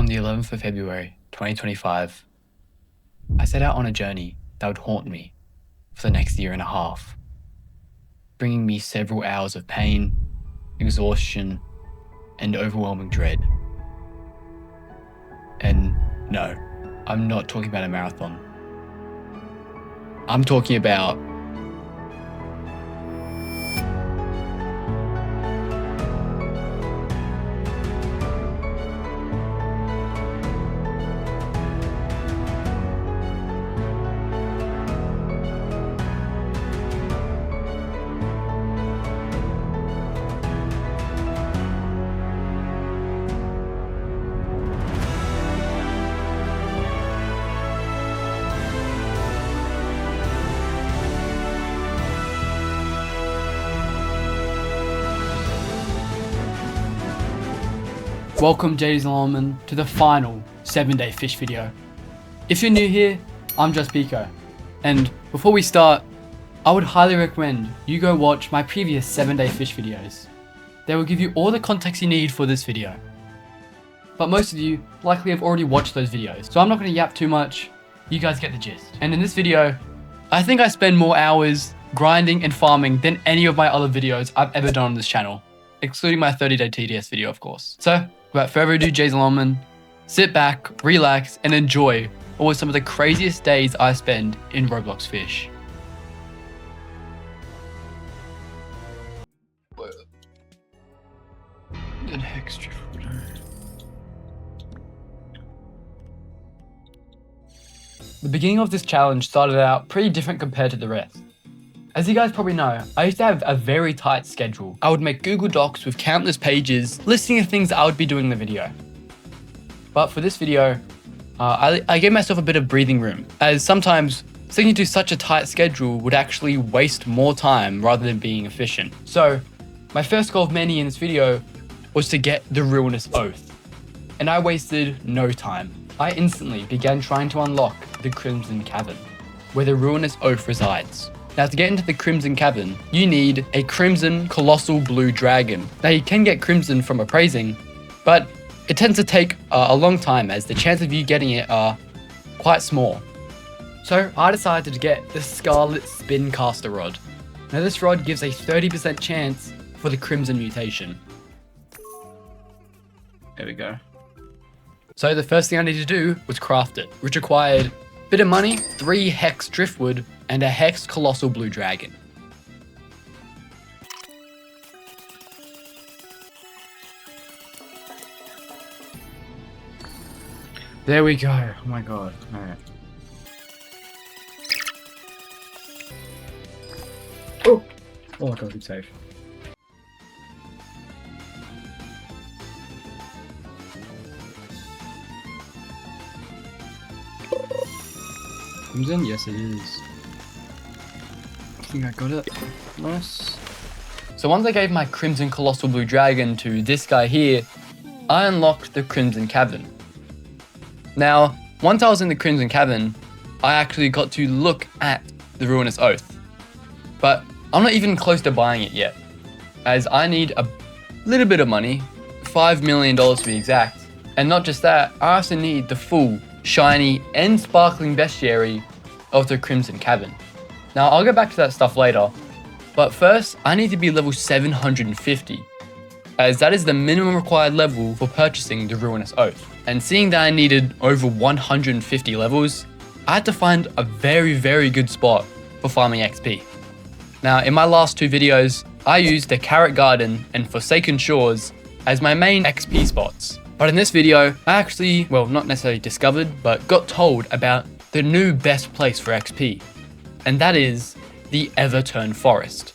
On the 11th of February, 2025, I set out on a journey that would haunt me for the next year and a half, bringing me several hours of pain, exhaustion, and overwhelming dread. And no, I'm not talking about a marathon. I'm talking about welcome, ladies and gentlemen, to the final 7-day fish video. If you're new here, I'm just Pico. And before we start, I would highly recommend you go watch my previous 7-day fish videos. They will give you all the context you need for this video. But most of you likely have already watched those videos, so I'm not going to yap too much. You guys get the gist. And in this video, I think I spend more hours grinding and farming than any of my other videos I've ever done on this channel, excluding my 30-day TDS video, of course. So, without further ado, ladies and gentlemen, sit back, relax, and enjoy what was some of the craziest days I spend in Roblox Fisch. An extra photo. The beginning of this challenge started out pretty different compared to the rest. As you guys probably know, I used to have a very tight schedule. I would make Google Docs with countless pages listing the things I would be doing in the video. But for this video, I gave myself a bit of breathing room, as sometimes sticking to such a tight schedule would actually waste more time rather than being efficient. So, my first goal of many in this video was to get the Ruinous Oath, and I wasted no time. I instantly began trying to unlock the Crimson Cavern, where the Ruinous Oath resides. Now, to get into the Crimson Cavern, you need a Crimson Colossal Blue Dragon. Now, you can get Crimson from appraising, but it tends to take a long time, as the chance of you getting it are quite small. So, I decided to get the Scarlet Spin Caster Rod. Now, this rod gives a 30% chance for the Crimson mutation. There we go. So, the first thing I needed to do was craft it, which required a bit of money, 3 Hex Driftwood, and a Hex Colossal Blue Dragon. There we go. Oh my god. Alright. Oh my god, it's safe. Crimson? Yes, it is. I think I got it. Nice. So once I gave my Crimson Colossal Blue Dragon to this guy here, I unlocked the Crimson Cavern. Now, once I was in the Crimson Cavern, I actually got to look at the Ruinous Oath. But I'm not even close to buying it yet, as I need a little bit of money, $5 million to be exact. And not just that, I also need the full, shiny, and sparkling bestiary of the Crimson Cavern. Now, I'll get back to that stuff later, but first, I need to be level 750, as that is the minimum required level for purchasing the Ruinous Oath. And seeing that I needed over 150 levels, I had to find a very good spot for farming XP. Now, in my last 2 videos, I used the Carrot Garden and Forsaken Shores as my main XP spots. But in this video, I actually, well, not necessarily discovered, but got told about the new best place for XP. And that is the Everturn Forest.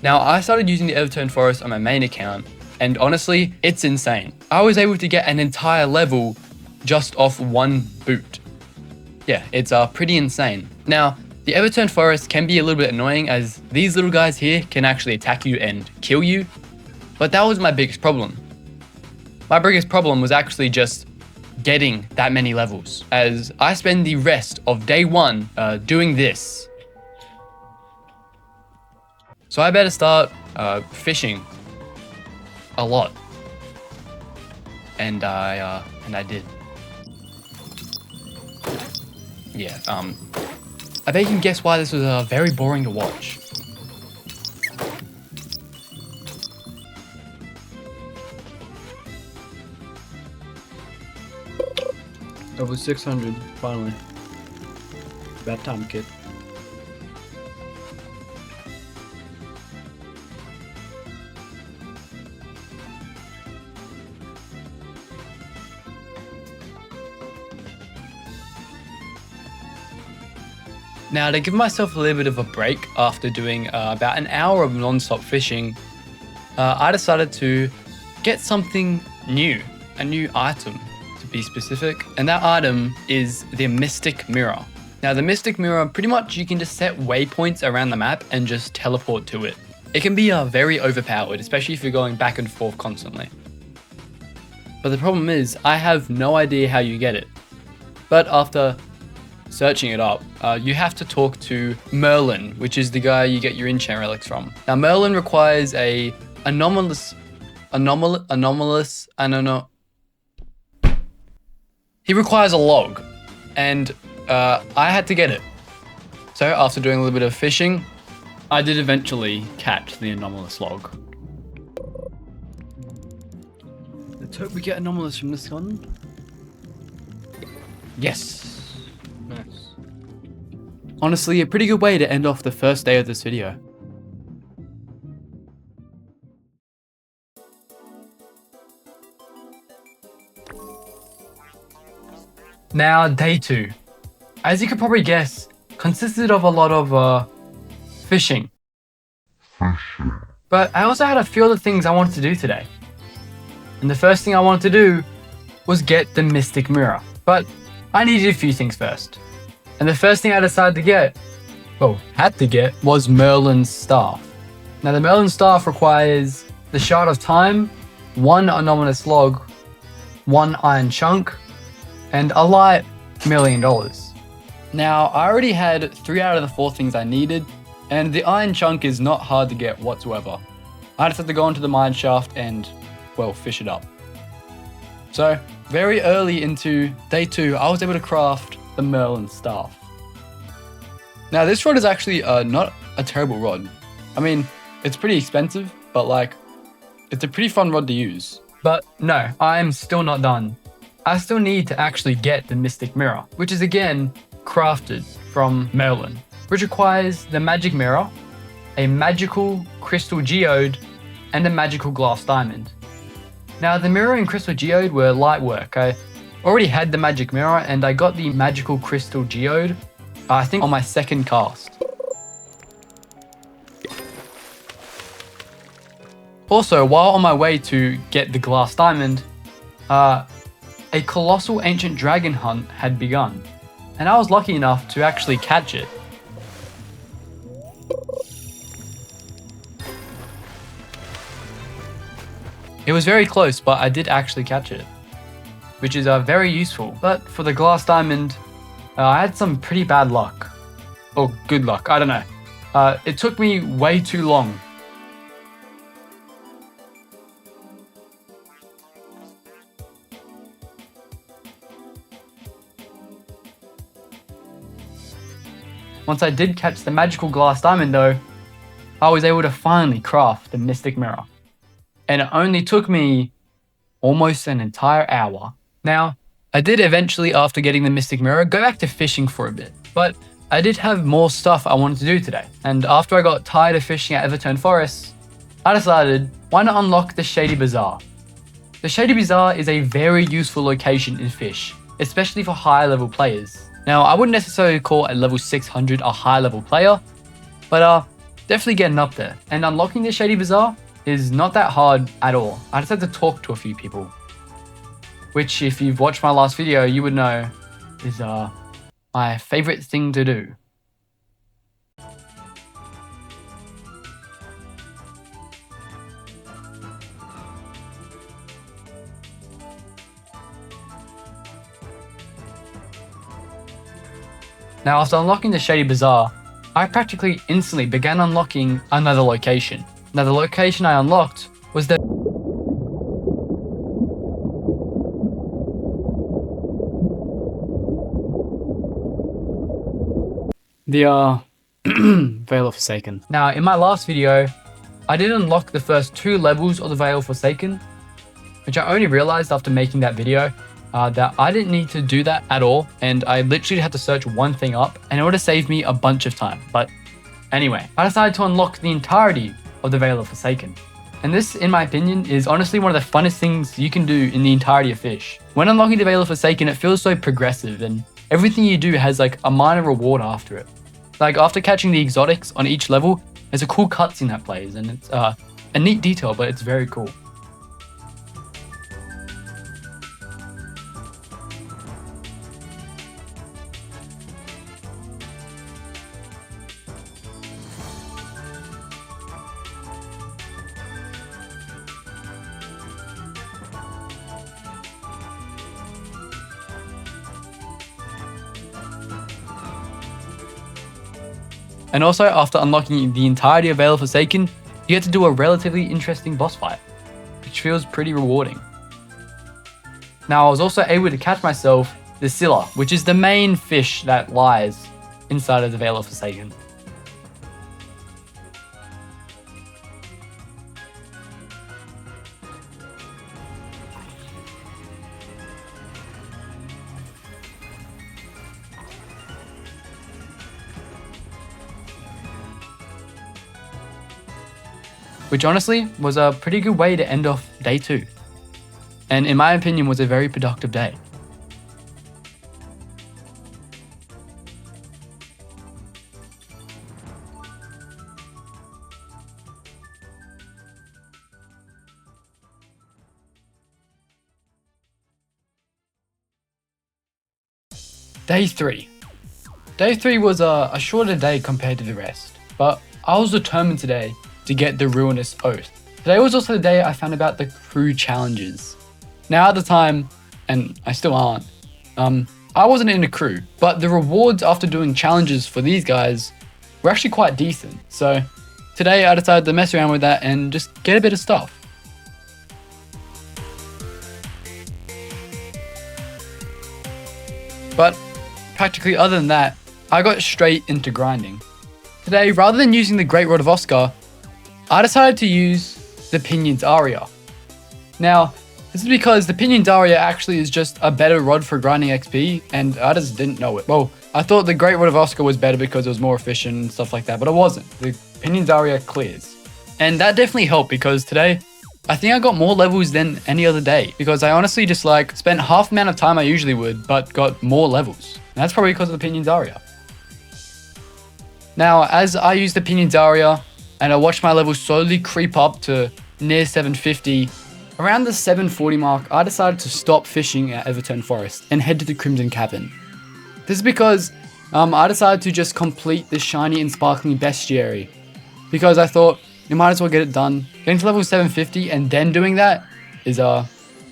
Now, I started using the Everturn Forest on my main account, and honestly, it's insane. I was able to get an entire level just off 1 boot. Yeah, it's pretty insane. Now, the Everturn Forest can be a little bit annoying, as these little guys here can actually attack you and kill you, but that was my biggest problem. My biggest problem was actually just getting that many levels, as I spend the rest of day 1 doing this. So I better start fishing a lot. and I did. Yeah. I bet you can guess why this was very boring to watch. Over 600, finally. About time, kid. Now, to give myself a little bit of a break after doing about an hour of non-stop fishing, I decided to get something new, a new item to be specific, and that item is the Mystic Mirror. Now, the Mystic Mirror, pretty much you can just set waypoints around the map and just teleport to it. It can be very overpowered, especially if you're going back and forth constantly. But the problem is, I have no idea how you get it. But after searching it up, you have to talk to Merlin, which is the guy you get your enchant relics from. Now, Merlin requires a anomalous, he requires a log, and I had to get it. So after doing a little bit of fishing, I did eventually catch the anomalous log. Let's hope we get anomalous from this one. Yes. Nice. Honestly, a pretty good way to end off the first day of this video. Now, day 2. As you could probably guess, consisted of a lot of fishing. But I also had a few other things I wanted to do today. And the first thing I wanted to do was get the Mystic Mirror. But I needed a few things first. And the first thing I decided to get, had to get, was Merlin's Staff. Now, the Merlin Staff requires the Shard of Time, 1 anomalous log, 1 iron chunk, and a light $1 million. Now, I already had 3 out of the 4 things I needed, and the iron chunk is not hard to get whatsoever. I just had to go into the mine shaft and, fish it up. So, very early into day 2, I was able to craft the Merlin Staff. Now, this rod is actually not a terrible rod. I mean, it's pretty expensive, but it's a pretty fun rod to use. But no, I'm still not done. I still need to actually get the Mystic Mirror, which is again crafted from Merlin, which requires the magic mirror, a magical crystal geode, and a magical glass diamond. Now, the mirror and crystal geode were light work. I already had the magic mirror, and I got the magical crystal geode, I think on my second cast. Also, while on my way to get the glass diamond, a colossal ancient dragon hunt had begun, and I was lucky enough to actually catch it. It was very close, but I did actually catch it, which is very useful. But for the glass diamond, I had some pretty bad luck. Or good luck, I don't know. It took me way too long. Once I did catch the magical glass diamond though, I was able to finally craft the Mystic Mirror. And it only took me almost an entire hour. Now, I did eventually, after getting the Mystic Mirror, go back to fishing for a bit. But I did have more stuff I wanted to do today. And after I got tired of fishing at Everturn Forest, I decided, why not unlock the Shady Bazaar? The Shady Bazaar is a very useful location in Fish, especially for higher level players. Now, I wouldn't necessarily call a level 600 a high level player, but definitely getting up there. And unlocking the Shady Bazaar is not that hard at all. I just had to talk to a few people, which if you've watched my last video, you would know is my favorite thing to do. Now, after unlocking the Shady Bazaar, I practically instantly began unlocking another location. Now, the location I unlocked was the The Veil of Forsaken. Now, in my last video, I did unlock the first 2 levels of the Veil of Forsaken, which I only realized after making that video that I didn't need to do that at all, and I literally had to search one thing up, and it would have saved me a bunch of time. But anyway, I decided to unlock the entirety of the Veil of Forsaken. And this, in my opinion, is honestly one of the funnest things you can do in the entirety of Fisch. When unlocking the Veil of Forsaken, it feels so progressive, and everything you do has like a minor reward after it. Like after catching the exotics on each level, there's a cool cutscene that plays, and it's a neat detail, but it's very cool. And also, after unlocking the entirety of Veil of Forsaken, you get to do a relatively interesting boss fight, which feels pretty rewarding. Now, I was also able to catch myself the Scylla, which is the main fish that lies inside of the Veil of Forsaken. Which honestly was a pretty good way to end off day 2. And in my opinion was a very productive day. Day 3. Day 3 was a shorter day compared to the rest, but I was determined today to get the Ruinous Oath. Today was also the day I found about the crew challenges. Now at the time, and I still aren't, I wasn't in a crew, but the rewards after doing challenges for these guys were actually quite decent. So today I decided to mess around with that and just get a bit of stuff. But practically other than that, I got straight into grinding. Today, rather than using the Great Rod of Oscar, I decided to use the Pinion's Aria. Now, this is because the Pinion's Aria actually is just a better rod for grinding XP, and I just didn't know it. Well, I thought the Great Rod of Oscar was better because it was more efficient and stuff like that, but it wasn't. The Pinion's Aria clears. And that definitely helped because today, I think I got more levels than any other day because I honestly just spent half the amount of time I usually would, but got more levels. And that's probably because of the Pinion's Aria. Now, as I use the Pinion's Aria, and I watched my levels slowly creep up to near 750. Around the 740 mark, I decided to stop fishing at Everton Forest and head to the Crimson Cavern. This is because I decided to just complete the shiny and sparkling bestiary because I thought you might as well get it done. Getting to level 750 and then doing that is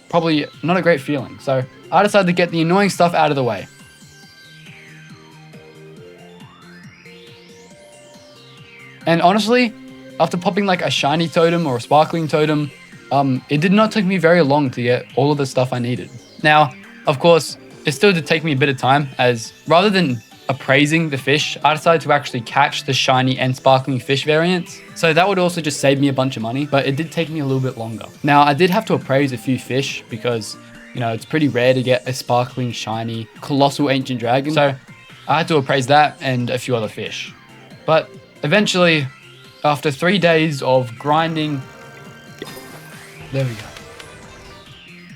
probably not a great feeling. So I decided to get the annoying stuff out of the way. And honestly, after popping like a shiny totem or a sparkling totem, it did not take me very long to get all of the stuff I needed. Now, of course, it still did take me a bit of time as rather than appraising the fish, I decided to actually catch the shiny and sparkling fish variants. So that would also just save me a bunch of money, but it did take me a little bit longer. Now, I did have to appraise a few fish because, you know, it's pretty rare to get a sparkling, shiny, colossal ancient dragon. So I had to appraise that and a few other fish. But eventually, after 3 days of grinding, there we go,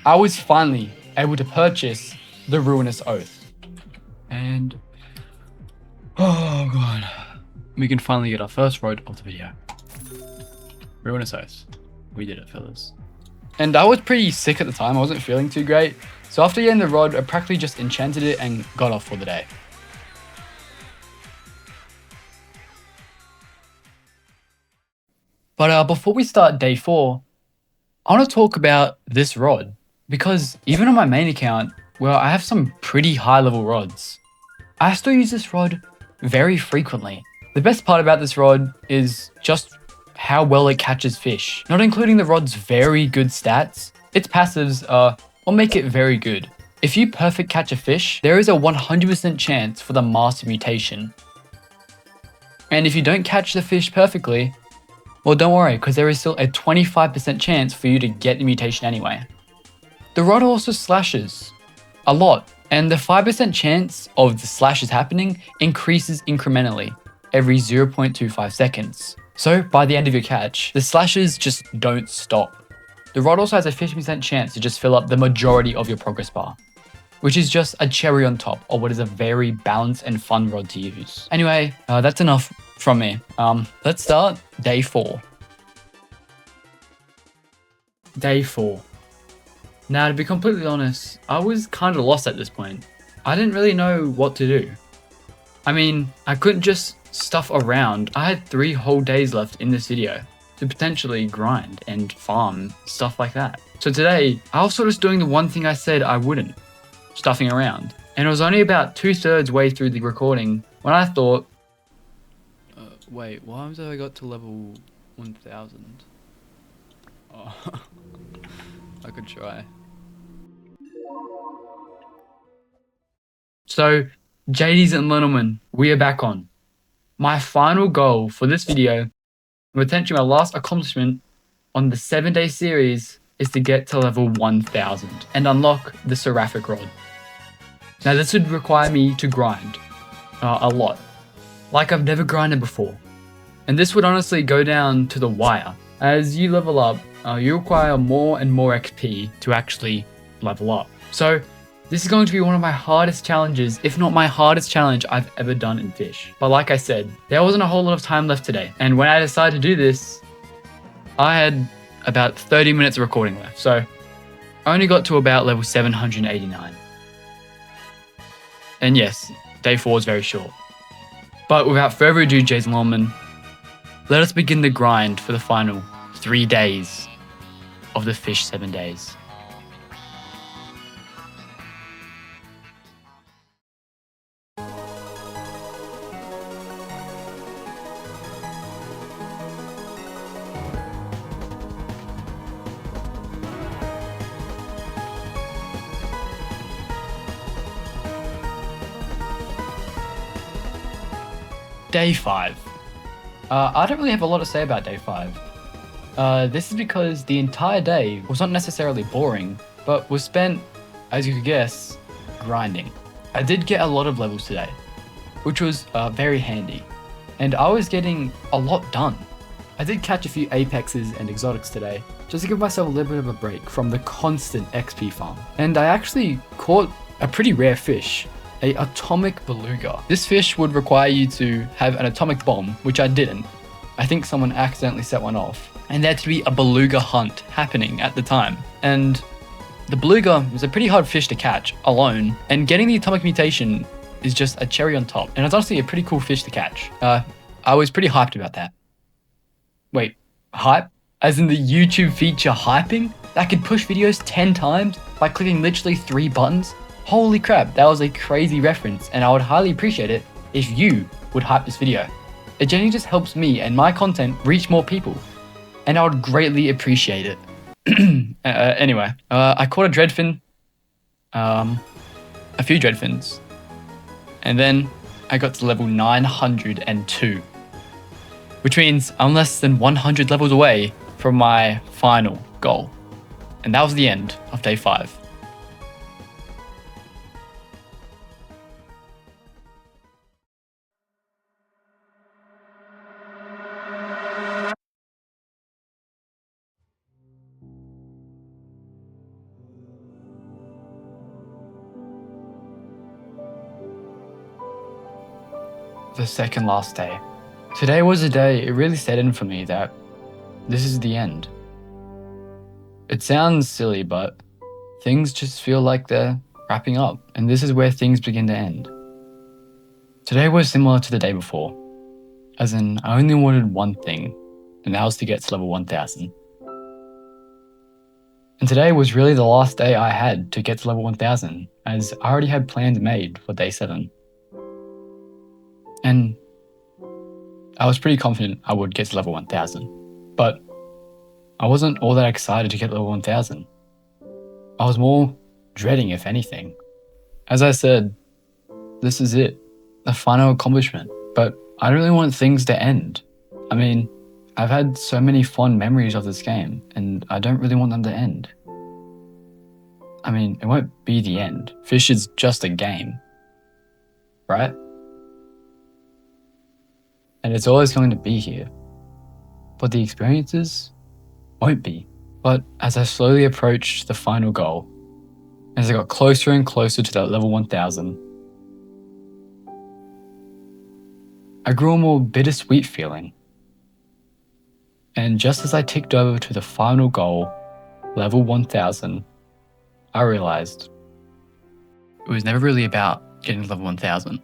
I was finally able to purchase the Ruinous Oath. And, oh god, we can finally get our first rod of the video. Ruinous Oath. We did it, fellas. And I was pretty sick at the time, I wasn't feeling too great. So after getting the rod, I practically just enchanted it and got off for the day. But before we start day 4, I want to talk about this rod because even on my main account, well, I have some pretty high level rods. I still use this rod very frequently. The best part about this rod is just how well it catches fish. Not including the rod's very good stats, its passives will make it very good. If you perfect catch a fish, there is a 100% chance for the master mutation. And if you don't catch the fish perfectly, well, don't worry, because there is still a 25% chance for you to get the mutation anyway. The rod also slashes a lot, and the 5% chance of the slashes happening increases incrementally every 0.25 seconds. So by the end of your catch, the slashes just don't stop. The rod also has a 50% chance to just fill up the majority of your progress bar, which is just a cherry on top of what is a very balanced and fun rod to use. Anyway, that's enough from me. Let's start day 4. Day 4. Now, to be completely honest, I was kind of lost at this point. I didn't really know what to do. I mean, I couldn't just stuff around. I had 3 whole days left in this video to potentially grind and farm, stuff like that. So today, I was sort of doing the one thing I said I wouldn't, stuffing around. And it was only about 2/3 way through the recording when I thought, wait, why have I got to level 1000? Oh, I could try. So, JDs and gentlemen, we are back on. My final goal for this video, and potentially my last accomplishment on the 7-day series, is to get to level 1000 and unlock the Seraphic Rod. Now this would require me to grind a lot, like I've never grinded before. And this would honestly go down to the wire. As you level up, you require more and more XP to actually level up. So this is going to be one of my hardest challenges, if not my hardest challenge I've ever done in Fish. But like I said, there wasn't a whole lot of time left today. And when I decided to do this, I had about 30 minutes of recording left. So I only got to about level 789. And yes, day 4 is very short. But without further ado, Jason Longman, let us begin the grind for the final 3 days of the Fish 7 days. Day 5. I don't really have a lot to say about day 5. This is because the entire day was not necessarily boring, but was spent, as you could guess, grinding. I did get a lot of levels today, which was very handy, and I was getting a lot done. I did catch a few apexes and exotics today, just to give myself a little bit of a break from the constant XP farm. And I actually caught a pretty rare fish, a atomic beluga. This fish would require you to have an atomic bomb, which I didn't. I think someone accidentally set one off. And there to be a beluga hunt happening at the time. And the beluga was a pretty hard fish to catch alone, and getting the atomic mutation is just a cherry on top. And it's honestly a pretty cool fish to catch. I was pretty hyped about that. Wait, hype? As in the YouTube feature hyping? That could push videos 10 times by clicking literally 3 buttons? Holy crap, that was a crazy reference, and I would highly appreciate it if you would hype this video. It generally just helps me and my content reach more people, and I would greatly appreciate it. Anyway, I caught a dreadfin, a few dreadfins, and then I got to level 902, which means I'm less than 100 levels away from my final goal. And that was the end of day 5. The second last day. Today was a day it really set in for me that this is the end. It sounds silly, but things just feel like they're wrapping up, and this is where things begin to end. Today was similar to the day before, as in I only wanted one thing, and that was to get to level 1000. And today was really the last day I had to get to level 1000, as I already had plans made for day 7. And I was pretty confident I would get to level 1000, but I wasn't all that excited to get level 1000. I was more dreading, if anything. As I said, this is it, the final accomplishment, but I don't really want things to end. I mean, I've had so many fond memories of this game, and I don't really want them to end. I mean, it won't be the end. Fish is just a game, right? And it's always going to be here. But the experiences won't be. But as I slowly approached the final goal, as I got closer and closer to that level 1000, I grew a more bittersweet feeling. And just as I ticked over to the final goal, level 1000, I realized it was never really about getting to level 1000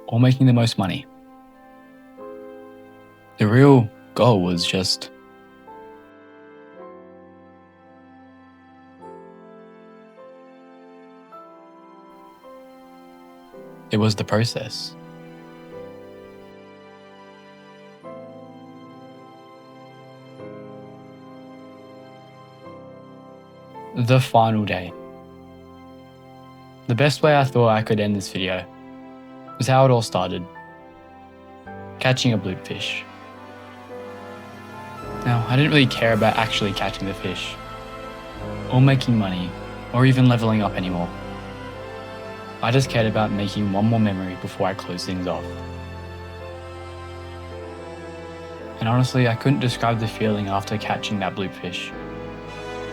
or making the most money. The real goal was just it was the process. The final day. The best way I thought I could end this video was how it all started. Catching a blue fish. Now, I didn't really care about actually catching the fish, or making money, or even leveling up anymore. I just cared about making one more memory before I closed things off. And honestly, I couldn't describe the feeling after catching that blue fish.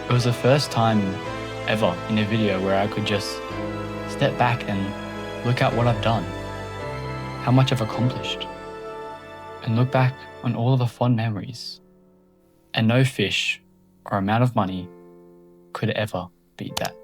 It was the first time ever in a video where I could just step back and look at what I've done, how much I've accomplished, and look back on all of the fond memories. And no fish or amount of money could ever beat that.